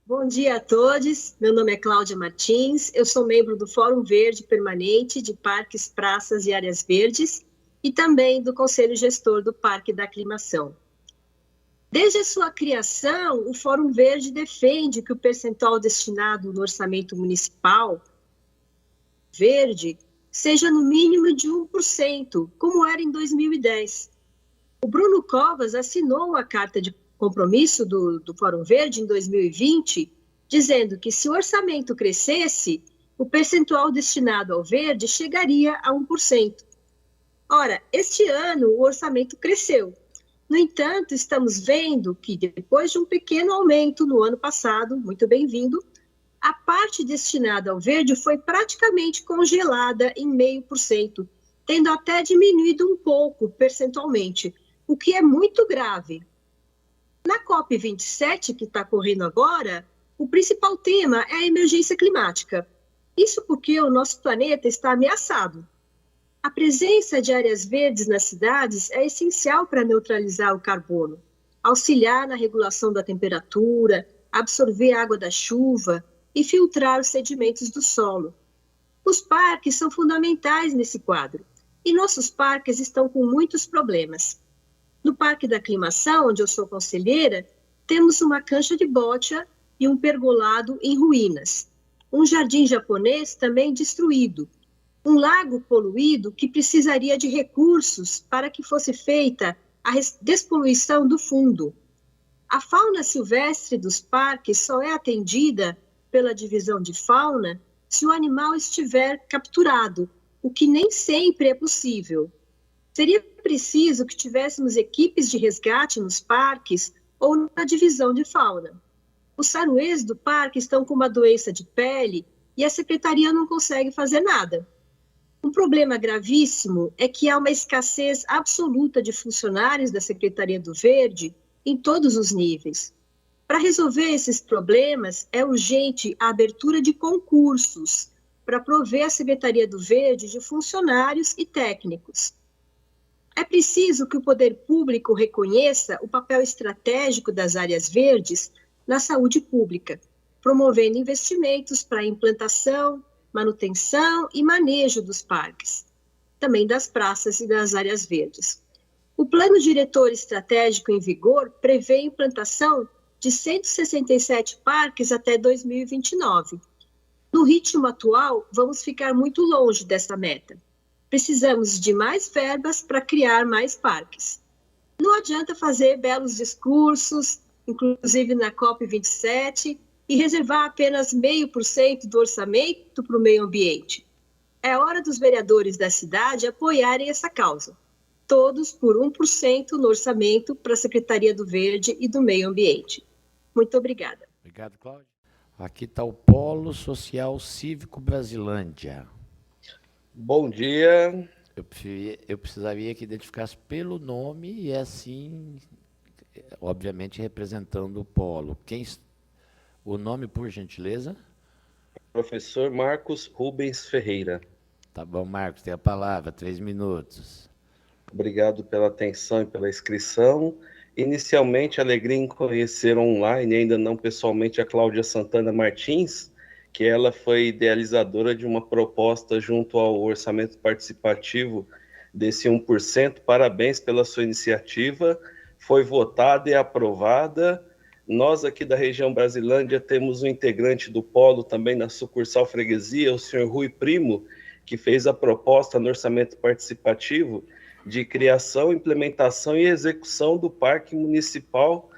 Bom dia a todos. Meu nome é Cláudia Martins. Eu sou membro do Fórum Verde Permanente de Parques, Praças e Áreas Verdes e também do Conselho Gestor do Parque da Aclimação. Desde a sua criação, o Fórum Verde defende que o percentual destinado no orçamento municipal verde seja no mínimo de 1%, como era em 2010. O Bruno Covas assinou a carta de compromisso do Fórum Verde em 2020, dizendo que se o orçamento crescesse, o percentual destinado ao verde chegaria a 1%. Ora, este ano o orçamento cresceu. No entanto, estamos vendo que depois de um pequeno aumento no ano passado, muito bem-vindo, a parte destinada ao verde foi praticamente congelada em 0,5%, tendo até diminuído um pouco percentualmente, o que é muito grave. Na COP27, que está correndo agora, o principal tema é a emergência climática. Isso porque o nosso planeta está ameaçado. A presença de áreas verdes nas cidades é essencial para neutralizar o carbono, auxiliar na regulação da temperatura, absorver a água da chuva e filtrar os sedimentos do solo. Os parques são fundamentais nesse quadro, e nossos parques estão com muitos problemas. No Parque da Aclimação, onde eu sou conselheira, temos uma cancha de bocha e um pergolado em ruínas, um jardim japonês também destruído, um lago poluído que precisaria de recursos para que fosse feita a despoluição do fundo. A fauna silvestre dos parques só é atendida pela divisão de fauna se o animal estiver capturado, o que nem sempre é possível. Seria preciso que tivéssemos equipes de resgate nos parques ou na divisão de fauna. Os saruês do parque estão com uma doença de pele e a secretaria não consegue fazer nada. Um problema gravíssimo é que há uma escassez absoluta de funcionários da Secretaria do Verde em todos os níveis. Para resolver esses problemas, é urgente a abertura de concursos para prover a Secretaria do Verde de funcionários e técnicos. É preciso que o poder público reconheça o papel estratégico das áreas verdes na saúde pública, promovendo investimentos para a implantação, manutenção e manejo dos parques, também das praças e das áreas verdes. O Plano Diretor Estratégico em vigor prevê a implantação de 167 parques até 2029. No ritmo atual, vamos ficar muito longe dessa meta. Precisamos de mais verbas para criar mais parques. Não adianta fazer belos discursos, inclusive na COP27, e reservar apenas 0,5% do orçamento para o meio ambiente. É hora dos vereadores da cidade apoiarem essa causa. Todos por 1% no orçamento para a Secretaria do Verde e do Meio Ambiente. Muito obrigada. Obrigado, Cláudio. Aqui está o Polo Social Cívico Brasilândia. Bom dia. Eu precisaria que identificasse pelo nome e assim, obviamente, representando o Polo. O nome, por gentileza? Professor Marcos Rubens Ferreira. Tá bom, Marcos, tem a palavra, 3 minutos. Obrigado pela atenção e pela inscrição. Inicialmente, alegria em conhecer online, ainda não pessoalmente, a Cláudia Santana Martins, que ela foi idealizadora de uma proposta junto ao orçamento participativo desse 1%. Parabéns pela sua iniciativa. Foi votada e aprovada. Nós aqui da região Brasilândia temos um integrante do Polo também na sucursal freguesia, o senhor Rui Primo, que fez a proposta no orçamento participativo de criação, implementação e execução do Parque Municipal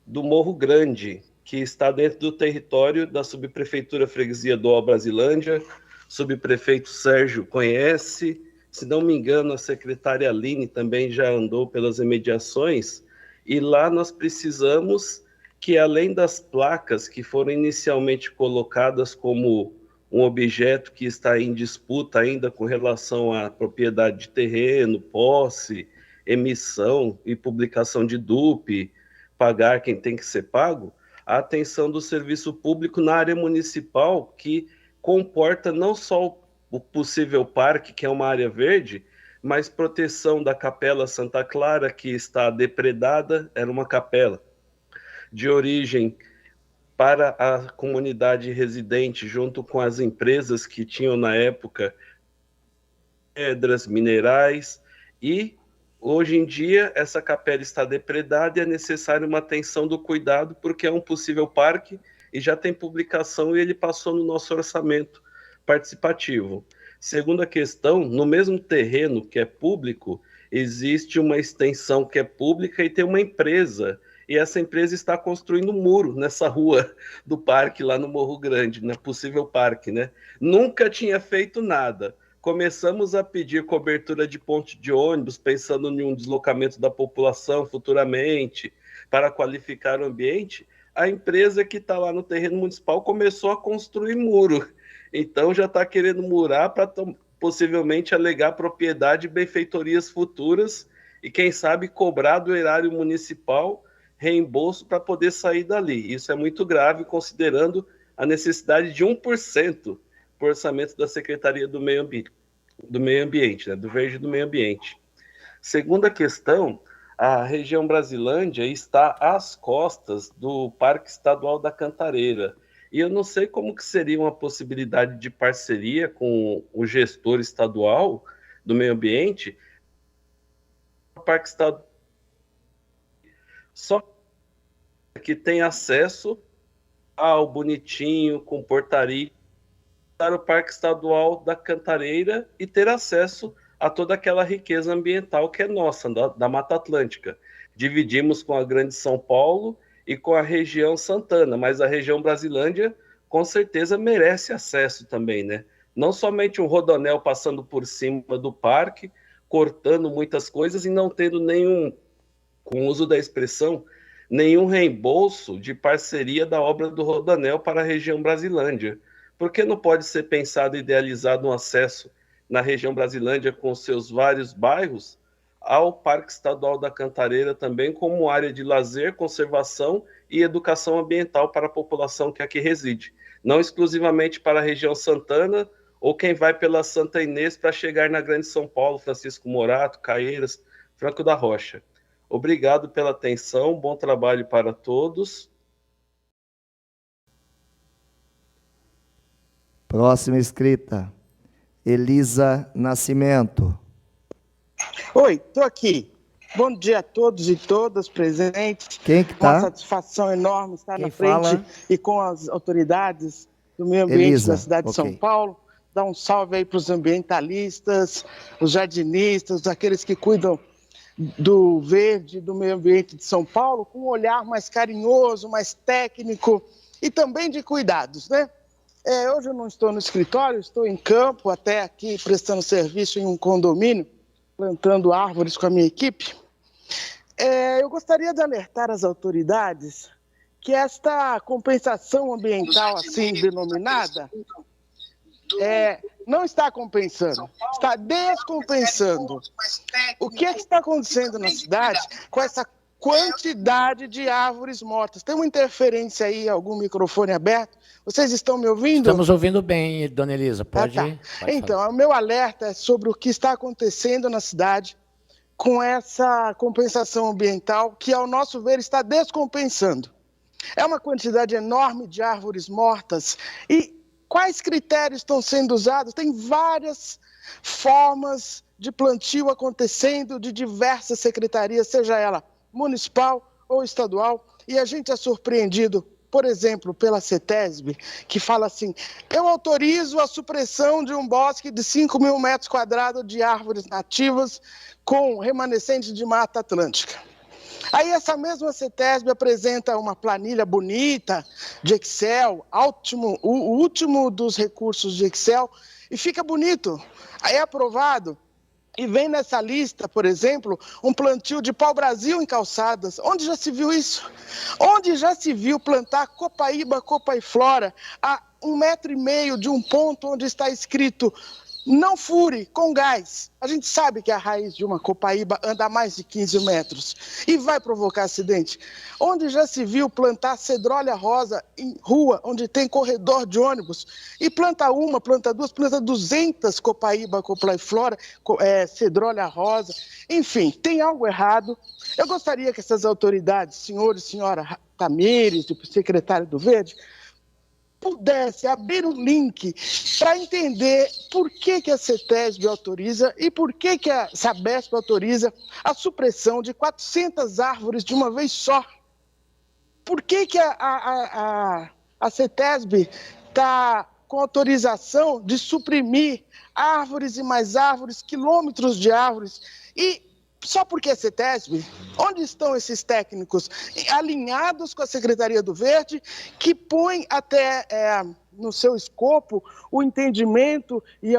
do Morro Grande, que está dentro do território da Subprefeitura Freguesia do Brasilândia. Subprefeito Sérgio conhece, se não me engano, a secretária Aline também já andou pelas imediações, e lá nós precisamos que, além das placas que foram inicialmente colocadas como um objeto que está em disputa ainda com relação à propriedade de terreno, posse, emissão e publicação de DUP, pagar quem tem que ser pago, a atenção do serviço público na área municipal, que comporta não só o possível parque, que é uma área verde, mas proteção da Capela Santa Clara, que está depredada, era uma capela de origem para a comunidade residente, junto com as empresas que tinham na época pedras, minerais, e hoje em dia essa capela está depredada e é necessária uma atenção do cuidado, porque é um possível parque e já tem publicação e ele passou no nosso orçamento participativo. Segunda questão, no mesmo terreno que é público, existe uma extensão que é pública e tem uma empresa, e essa empresa está construindo um muro nessa rua do parque, lá no Morro Grande, na possível parque, né? Nunca tinha feito nada. Começamos a pedir cobertura de ponte de ônibus, pensando em um deslocamento da população futuramente, para qualificar o ambiente. A empresa que está lá no terreno municipal começou a construir muro. Então já está querendo murar para possivelmente alegar propriedade e benfeitorias futuras e, quem sabe, cobrar do erário municipal reembolso para poder sair dali. Isso é muito grave, considerando a necessidade de 1% por orçamento da Secretaria do Meio Ambiente, né? Do Verde e do Meio Ambiente. Segunda questão, a região Brasilândia está às costas do Parque Estadual da Cantareira. E eu não sei como que seria uma possibilidade de parceria com o gestor estadual do meio ambiente, o Parque Estadual só que tem acesso ao bonitinho, com portaria, para o Parque Estadual da Cantareira e ter acesso a toda aquela riqueza ambiental que é nossa, da Mata Atlântica. Dividimos com a Grande São Paulo e com a região Santana, mas a região Brasilândia com certeza merece acesso também, né? Não somente um rodoanel passando por cima do parque, cortando muitas coisas e não tendo nenhum, com o uso da expressão, nenhum reembolso de parceria da obra do rodoanel para a região Brasilândia. Por que não pode ser pensado e idealizado um acesso na região Brasilândia com seus vários bairros ao Parque Estadual da Cantareira também como área de lazer, conservação e educação ambiental para a população que aqui reside, não exclusivamente para a região Santana ou quem vai pela Santa Inês para chegar na Grande São Paulo, Francisco Morato, Caieiras, Franco da Rocha. Obrigado pela atenção, bom trabalho para todos. Próxima inscrita, Elisa Nascimento. Oi, estou aqui. Bom dia a todos e todas presentes. Quem que tá? Uma satisfação enorme estar Quem na frente fala? E com as autoridades do meio ambiente Elisa, da cidade de ok. São Paulo. Dar um salve aí para os ambientalistas, os jardinistas, aqueles que cuidam do verde, do meio ambiente de São Paulo, com um olhar mais carinhoso, mais técnico e também de cuidados, né? Hoje eu não estou no escritório, estou em campo, até aqui prestando serviço em um condomínio, plantando árvores com a minha equipe. Eu gostaria de alertar as autoridades que esta compensação ambiental, assim denominada, não está compensando, está descompensando. O que é que está acontecendo na cidade com essa quantidade de árvores mortas? Tem uma interferência aí, algum microfone aberto? Vocês estão me ouvindo? Estamos ouvindo bem, dona Elisa, pode ir. Então, o meu alerta é sobre o que está acontecendo na cidade com essa compensação ambiental que, ao nosso ver, está descompensando. É uma quantidade enorme de árvores mortas e quais critérios estão sendo usados? Tem várias formas de plantio acontecendo de diversas secretarias, seja ela municipal ou estadual, e a gente é surpreendido, por exemplo, pela CETESB, que fala assim: eu autorizo a supressão de um bosque de 5.000 metros quadrados de árvores nativas com remanescentes de Mata Atlântica. Aí essa mesma CETESB apresenta uma planilha bonita de Excel, o último dos recursos de Excel, e fica bonito. Aí é aprovado e vem nessa lista, por exemplo, um plantio de pau-brasil em calçadas. Onde já se viu isso? Onde já se viu plantar copaíba, copaiflora a 1,5 metro de um ponto onde está escrito não fure com gás? A gente sabe que a raiz de uma copaíba anda a mais de 15 metros e vai provocar acidente. Onde já se viu plantar cedrólia rosa em rua, onde tem corredor de ônibus, e planta uma, planta duas, planta 200 copaíba, copaiflora, cedrólia rosa. Enfim, tem algo errado. Eu gostaria que essas autoridades, senhores e senhora, Tamires, do secretário do Verde, pudesse abrir um link para entender por que a CETESB autoriza e por que a Sabesp autoriza a supressão de 400 árvores de uma vez só. Por que a CETESB está com autorização de suprimir árvores e mais árvores, quilômetros de árvores? E só porque é CETESB, onde estão esses técnicos alinhados com a Secretaria do Verde, que põem até no seu escopo o entendimento e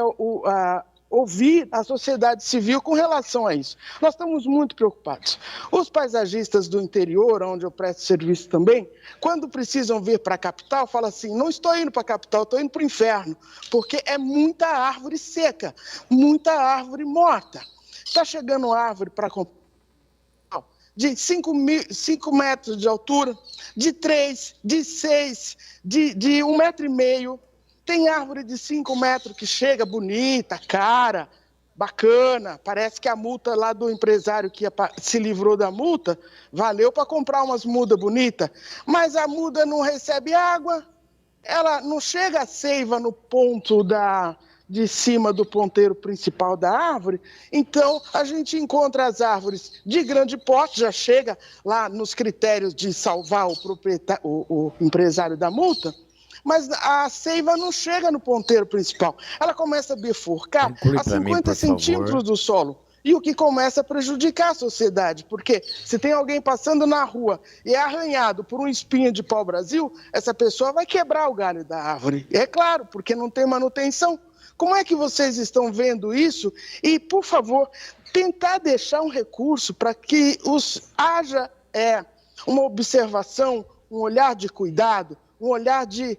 ouvir a sociedade civil com relação a isso? Nós estamos muito preocupados. Os paisagistas do interior, onde eu presto serviço também, quando precisam vir para a capital, falam assim: não estou indo para a capital, estou indo para o inferno, porque é muita árvore seca, muita árvore morta. Está chegando árvore para de 5 metros de altura, de 3, de 6, de 1,5 metro. Tem árvore de 5 metros que chega bonita, cara, bacana. Parece que a multa lá do empresário que se livrou da multa valeu para comprar umas mudas bonitas. Mas a muda não recebe água, ela não chega a seiva no ponto de cima do ponteiro principal da árvore. Então, a gente encontra as árvores de grande porte, já chega lá nos critérios de salvar o empresário da multa, mas a seiva não chega no ponteiro principal. Ela começa a bifurcar a 50 centímetros do solo. E o que começa a prejudicar a sociedade, porque se tem alguém passando na rua e é arranhado por um espinho de pau-brasil, essa pessoa vai quebrar o galho da árvore. É claro, porque não tem manutenção. Como é que vocês estão vendo isso? E, por favor, tentar deixar um recurso para que haja uma observação, um olhar de cuidado, um olhar de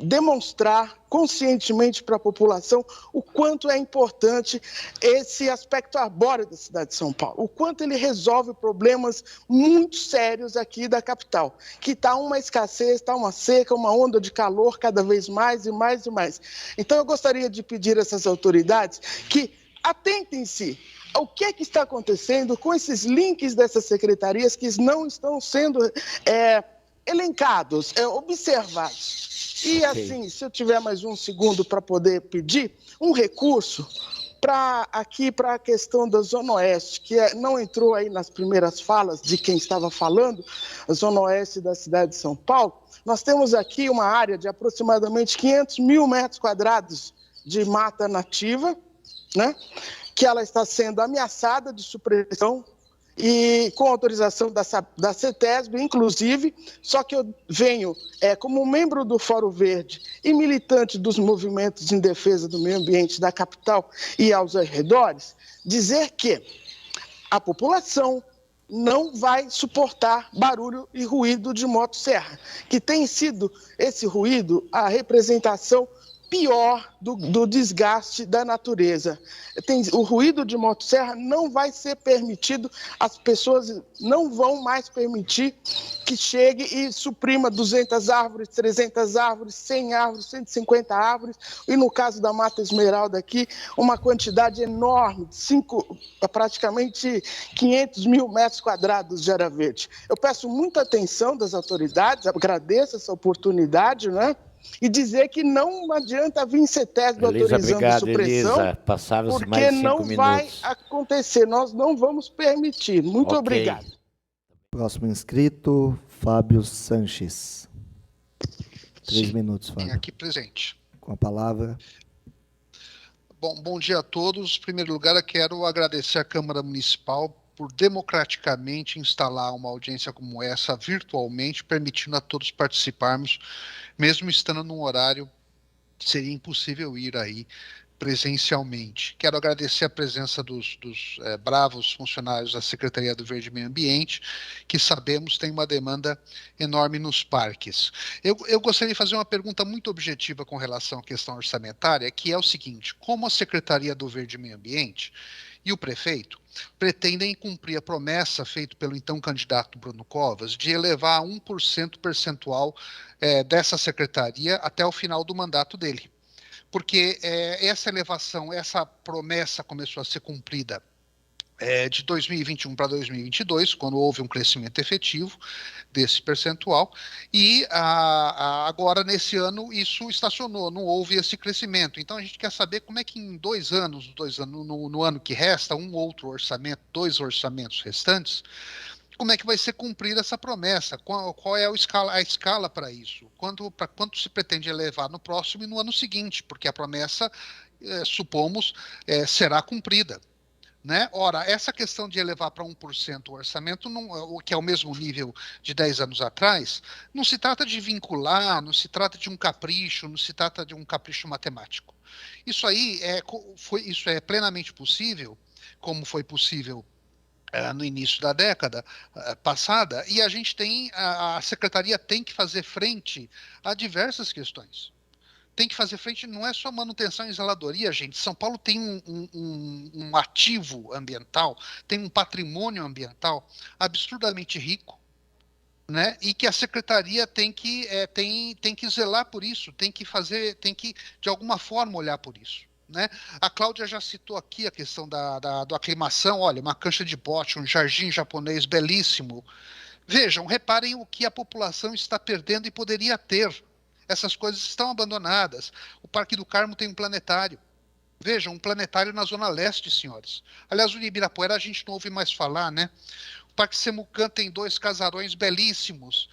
demonstrar conscientemente para a população o quanto é importante esse aspecto arbóreo da cidade de São Paulo, o quanto ele resolve problemas muito sérios aqui da capital, que está uma escassez, está uma seca, uma onda de calor cada vez mais e mais e mais. Então eu gostaria de pedir a essas autoridades que atentem-se ao que está acontecendo com esses links dessas secretarias que não estão sendo elencados, observados. E assim, se eu tiver mais um segundo para poder pedir um recurso para a questão da Zona Oeste, que não entrou aí nas primeiras falas de quem estava falando, a Zona Oeste da cidade de São Paulo. Nós temos aqui uma área de aproximadamente 500 mil metros quadrados de mata nativa, né, que ela está sendo ameaçada de supressão, e com autorização da CETESB, inclusive, só que eu venho como membro do Fórum Verde e militante dos movimentos em defesa do meio ambiente da capital e aos arredores, dizer que a população não vai suportar barulho e ruído de motosserra, que tem sido esse ruído a representação pior do desgaste da natureza. O ruído de motosserra não vai ser permitido, as pessoas não vão mais permitir que chegue e suprima 200 árvores, 300 árvores, 100 árvores, 150 árvores, e no caso da Mata Esmeralda aqui, uma quantidade enorme, praticamente 500 mil metros quadrados de área verde. Eu peço muita atenção das autoridades, agradeço essa oportunidade, né? E dizer que não adianta vir CETESB autorizando a supressão, porque não vai acontecer, nós não vamos permitir. Muito obrigado. Próximo inscrito, Fábio Sanches. 3 minutos, Fábio. Aqui presente. Com a palavra. Bom dia a todos. Em primeiro lugar, eu quero agradecer à Câmara Municipal por democraticamente instalar uma audiência como essa virtualmente, permitindo a todos participarmos, mesmo estando num horário que seria impossível ir aí presencialmente. Quero agradecer a presença dos bravos funcionários da Secretaria do Verde e Meio Ambiente, que sabemos tem uma demanda enorme nos parques. Eu gostaria de fazer uma pergunta muito objetiva com relação à questão orçamentária, que é o seguinte: como a Secretaria do Verde e Meio Ambiente e o prefeito pretendem cumprir a promessa feita pelo então candidato Bruno Covas de elevar a 1% percentual dessa secretaria até o final do mandato dele? Porque essa elevação, essa promessa começou a ser cumprida de 2021 para 2022, quando houve um crescimento efetivo desse percentual, e agora, nesse ano, isso estacionou, não houve esse crescimento. Então, a gente quer saber como é que em 2 anos, no ano que resta, um outro orçamento, 2 orçamentos restantes, como é que vai ser cumprida essa promessa, qual é a escala para isso, para quanto se pretende elevar no próximo e no ano seguinte, porque a promessa, supomos, será cumprida. Né? Ora, essa questão de elevar para 1% o orçamento, que é o mesmo nível de 10 anos atrás, não se trata de vincular, não se trata de um capricho, não se trata de um capricho matemático. Isso aí isso é plenamente possível, como foi possível no início da década passada, e a Secretaria tem que fazer frente a diversas questões. Tem que fazer frente, não é só manutenção e zeladoria, gente. São Paulo tem um ativo ambiental, tem um patrimônio ambiental absurdamente rico, né? E que a Secretaria tem que zelar por isso, tem que, de alguma forma, olhar por isso. Né? A Cláudia já citou aqui a questão da aclimação. Olha, uma cancha de bote, um jardim japonês belíssimo. Vejam, reparem o que a população está perdendo e poderia ter. Essas coisas estão abandonadas. O Parque do Carmo tem um planetário. Vejam, um planetário na Zona Leste, senhores. Aliás, o Ibirapuera a gente não ouve mais falar, né? O Parque Semucan tem 2 casarões belíssimos,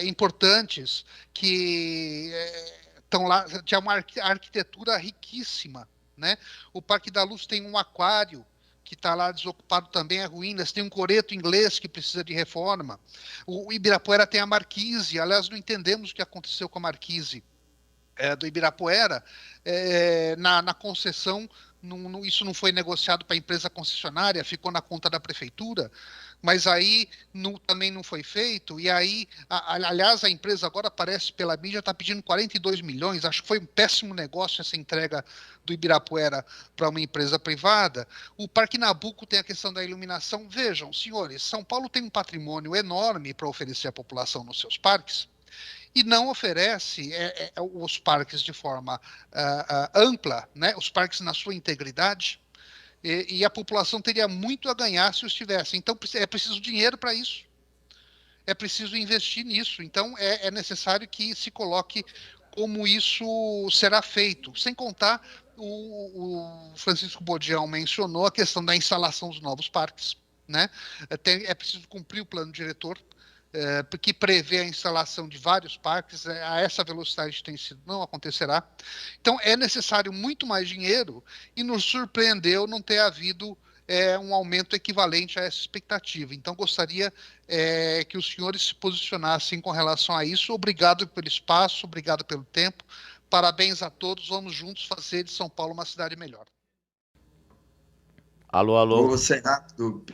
importantes, que estão lá, tinha uma arquitetura riquíssima, né? O Parque da Luz tem um aquário, que está lá desocupado também, é ruínas, tem um coreto inglês que precisa de reforma. O Ibirapuera tem a Marquise, aliás, não entendemos o que aconteceu com a Marquise do Ibirapuera, na concessão, isso não foi negociado para a empresa concessionária, ficou na conta da prefeitura, mas aí também não foi feito, e aí, aliás, a empresa agora aparece pela mídia, está pedindo 42 milhões, acho que foi um péssimo negócio essa entrega do Ibirapuera para uma empresa privada. O Parque Nabuco tem a questão da iluminação. Vejam, senhores, São Paulo tem um patrimônio enorme para oferecer à população nos seus parques, e não oferece os parques de forma ampla, né, os parques na sua integridade, e a população teria muito a ganhar se os tivesse. Então, é preciso dinheiro para isso. É preciso investir nisso. Então, é necessário que se coloque como isso será feito. Sem contar, o Francisco Bodião mencionou a questão da instalação dos novos parques. Né? É preciso cumprir o plano diretor, que prevê a instalação de vários parques, a essa velocidade não acontecerá. Então, é necessário muito mais dinheiro, e nos surpreendeu não ter havido um aumento equivalente a essa expectativa. Então, gostaria que os senhores se posicionassem com relação a isso. Obrigado pelo espaço, obrigado pelo tempo. Parabéns a todos, vamos juntos fazer de São Paulo uma cidade melhor. Alô, alô. Vou ser rápido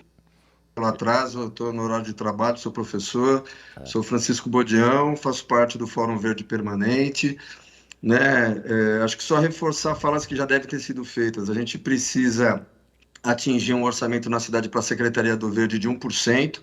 pelo atraso, eu estou no horário de trabalho, sou professor, sou Francisco Bodião, faço parte do Fórum Verde Permanente, né? Acho que só reforçar falas que já devem ter sido feitas. A gente precisa atingir um orçamento na cidade para a Secretaria do Verde de 1%.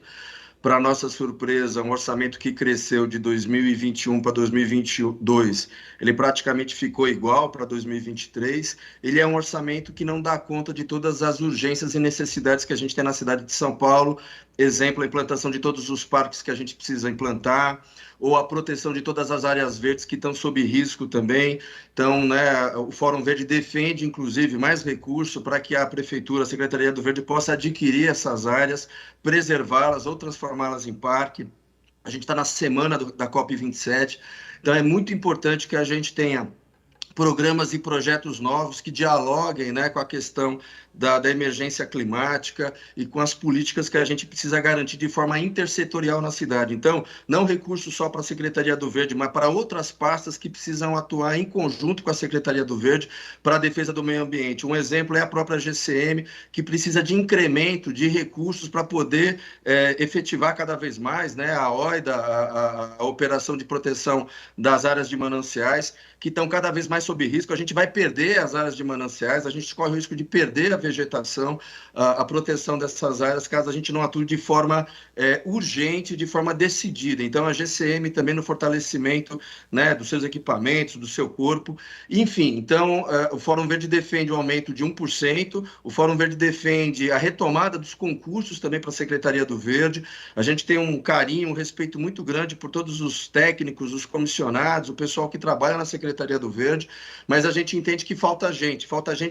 Para nossa surpresa, um orçamento que cresceu de 2021 para 2022, ele praticamente ficou igual para 2023. Ele é um orçamento que não dá conta de todas as urgências e necessidades que a gente tem na cidade de São Paulo. Exemplo, a implantação de todos os parques que a gente precisa implantar, ou a proteção de todas as áreas verdes que estão sob risco também. Então, né, o Fórum Verde defende, inclusive, mais recurso para que a Prefeitura, a Secretaria do Verde, possa adquirir essas áreas, preservá-las ou transformá-las em parque. A gente está na semana da COP27, então é muito importante que a gente tenha programas e projetos novos que dialoguem, né, com a questão da emergência climática e com as políticas que a gente precisa garantir de forma intersetorial na cidade. Então, não recurso só para a Secretaria do Verde, mas para outras pastas que precisam atuar em conjunto com a Secretaria do Verde para a defesa do meio ambiente. Um exemplo é a própria GCM, que precisa de incremento de recursos para poder efetivar cada vez mais, né, a OIDA, a Operação de Proteção das Áreas de Mananciais, que estão cada vez mais sob risco. A gente vai perder as áreas de mananciais, a gente corre o risco de perder a vegetação, a proteção dessas áreas, caso a gente não atue de forma urgente, de forma decidida. Então, a GCM também no fortalecimento, né, dos seus equipamentos, do seu corpo, enfim. Então, o Fórum Verde defende o aumento de 1%, o Fórum Verde defende a retomada dos concursos também para a Secretaria do Verde. A gente tem um carinho, um respeito muito grande por todos os técnicos, os comissionados, o pessoal que trabalha na Secretaria do Verde, mas a gente entende que falta gente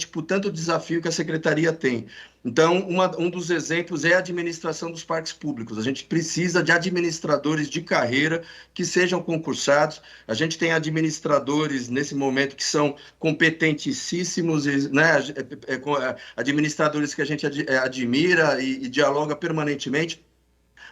por tanto desafio que a Secretaria tem. Então, um dos exemplos é a administração dos parques públicos. A gente precisa de administradores de carreira que sejam concursados. A gente tem administradores, nesse momento, que são competentíssimos, né? Administradores que a gente admira e dialoga permanentemente,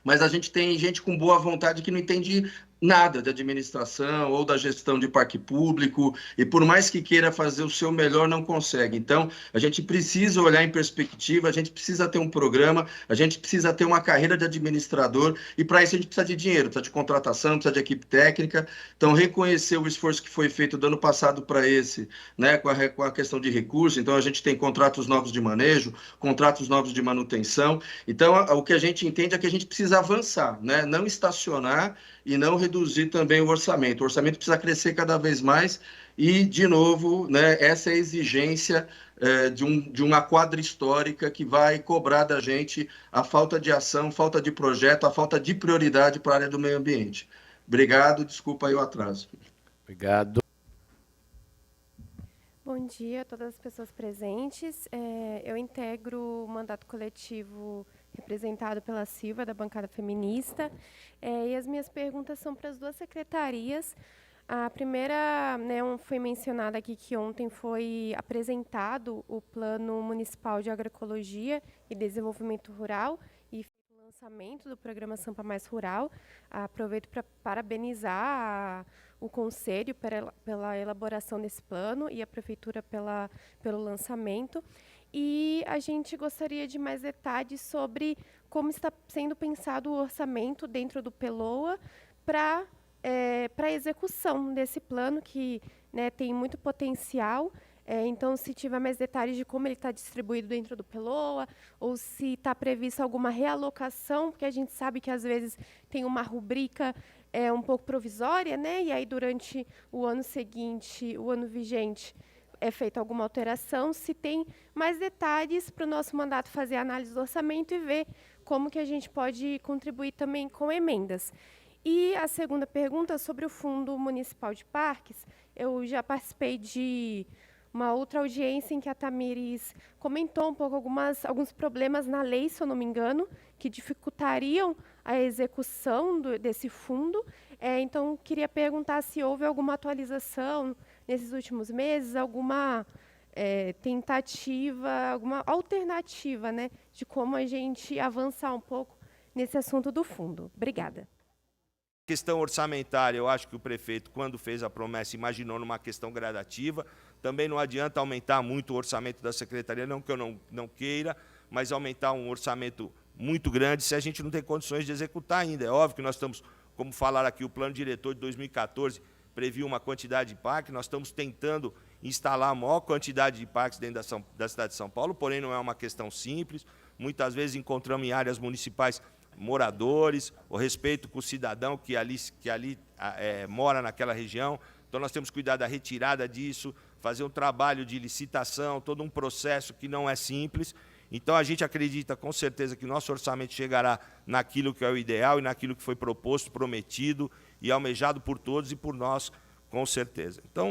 mas a gente tem gente com boa vontade que não entende nada de administração ou da gestão de parque público, e por mais que queira fazer o seu melhor, não consegue. Então, a gente precisa olhar em perspectiva, a gente precisa ter um programa, a gente precisa ter uma carreira de administrador, e para isso a gente precisa de dinheiro, precisa de contratação, precisa de equipe técnica. Então, reconhecer o esforço que foi feito do ano passado para esse, né, com a questão de recursos. Então, a gente tem contratos novos de manejo, contratos novos de manutenção. Então, o que a gente entende é que a gente precisa avançar, né, não estacionar e não reduzir também o orçamento. O orçamento precisa crescer cada vez mais e, de novo, né, essa é a exigência de uma quadra histórica que vai cobrar da gente a falta de ação, falta de projeto, a falta de prioridade para a área do meio ambiente. Obrigado, desculpa aí o atraso. Obrigado. Bom dia a todas as pessoas presentes. Eu integro o mandato coletivo representado pela Silva, da bancada feminista, e as minhas perguntas são para as duas secretarias. A primeira, né, foi mencionada aqui que ontem foi apresentado o Plano Municipal de Agroecologia e Desenvolvimento Rural e feito o lançamento do programa Sampa Mais Rural. Aproveito para parabenizar o Conselho pela elaboração desse plano e a Prefeitura pelo lançamento. E a gente gostaria de mais detalhes sobre como está sendo pensado o orçamento dentro do PELOA para a execução desse plano, que, né, tem muito potencial. Então, se tiver mais detalhes de como ele está distribuído dentro do PELOA, ou se está prevista alguma realocação, porque a gente sabe que, às vezes, tem uma rubrica um pouco provisória, né, e aí, durante o ano seguinte, o ano vigente, é feita alguma alteração, se tem mais detalhes para o nosso mandato fazer a análise do orçamento e ver como que a gente pode contribuir também com emendas. E a segunda pergunta sobre o Fundo Municipal de Parques. Eu já participei de uma outra audiência em que a Tamires comentou um pouco alguns problemas na lei, se eu não me engano, que dificultariam a execução desse fundo. Então, queria perguntar se houve alguma atualização nesses últimos meses, alguma tentativa, alguma alternativa, né, de como a gente avançar um pouco nesse assunto do fundo. Obrigada. Questão orçamentária, eu acho que o prefeito, quando fez a promessa, imaginou numa questão gradativa. Também não adianta aumentar muito o orçamento da secretaria, não que eu não queira, mas aumentar um orçamento muito grande se a gente não tem condições de executar ainda. É óbvio que nós estamos, como falaram aqui, o plano diretor de 2014 previu uma quantidade de parques, nós estamos tentando instalar a maior quantidade de parques dentro da cidade de São Paulo, porém não é uma questão simples. Muitas vezes encontramos em áreas municipais moradores, o respeito com o cidadão que ali mora naquela região. Então, nós temos que cuidar da retirada disso, fazer um trabalho de licitação, todo um processo que não é simples. Então, a gente acredita com certeza que nosso orçamento chegará naquilo que é o ideal e naquilo que foi proposto, prometido e almejado por todos e por nós, com certeza. Então,